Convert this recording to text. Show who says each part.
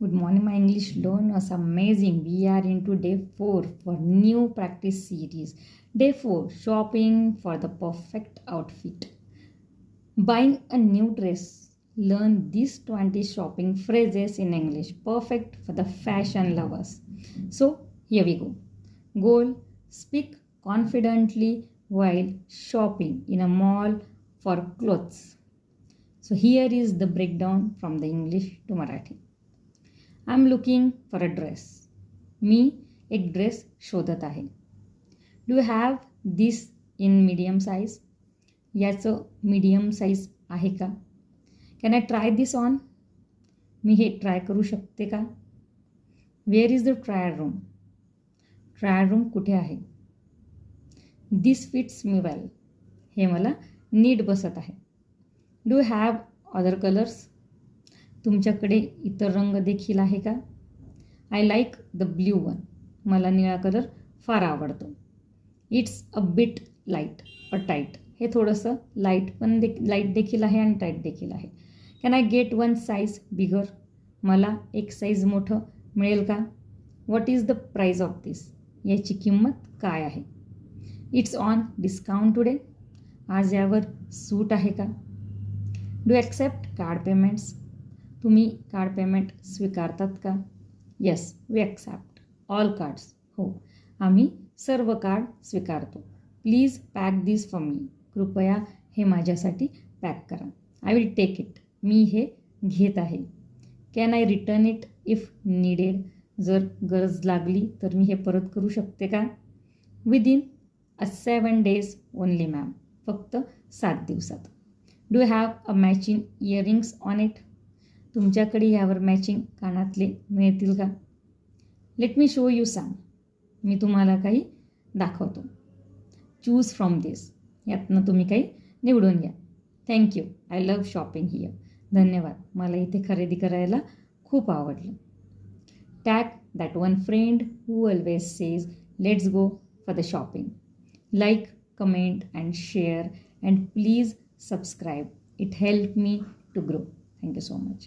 Speaker 1: Good morning, my English learners. Amazing. We are into day 4 for new practice series. Day 4 shopping for the perfect outfit. Buying a new dress. Learn these 20 shopping phrases in English. Perfect for the fashion lovers. So, here we go. Goal: speak confidently while shopping in a mall for clothes. So, here is the breakdown from the English to Marathi. I am looking for a dress. मी एक dress शोधत आहे. Do have this in medium size. याचं medium size आहे का. Can I try this on. मी हे try करू शकते का. Where is the trial room. Trial room कुठे आहे. This fits me well. हे मला नीट बसत आहे. Do have other colours. तुमच्याकडे इतर रंग देखील आहे का. I like the blue one. मला निळा कलर फार आवडतो. It's a bit light a tight. हे थोडंसं लाईट देखील आहे आणि टाईट देखील आहे. Can I get one size bigger. मला एक साईज मोठं मिळेल का. What is the price of this. याची किंमत काय आहे. It's on discount today. आज यावर सूट आहे का. Do accept card payments. तुम्ही कार्ड पेमेंट स्वीकारतात का. Yes we accept all cards. हो, आम्ही सर्व कार्ड स्वीकारतो. Please pack this for me. कृपया हे माझ्यासाठी पॅक करा. I will take it. मी हे घेत आहे. Can I return it if needed. जर गरज लागली तर मी हे परत करू शकते का. Within 7 days only ma'am. फक्त 7 दिवसात. Do have a matching earrings on it. तुमच्याकडे यावर मॅचिंग कानातले मिळतील का. Let me show you some. मी तुम्हाला काही दाखवतो. Choose from this. यातनं तुम्ही काही निवडून घ्या. Thank you. I love shopping here. धन्यवाद. मला इथे खरेदी करायला खूप आवडलं. Tag that one friend who always says let's go for the shopping. Like, comment and share and please subscribe. It help me to grow. Thank you so much.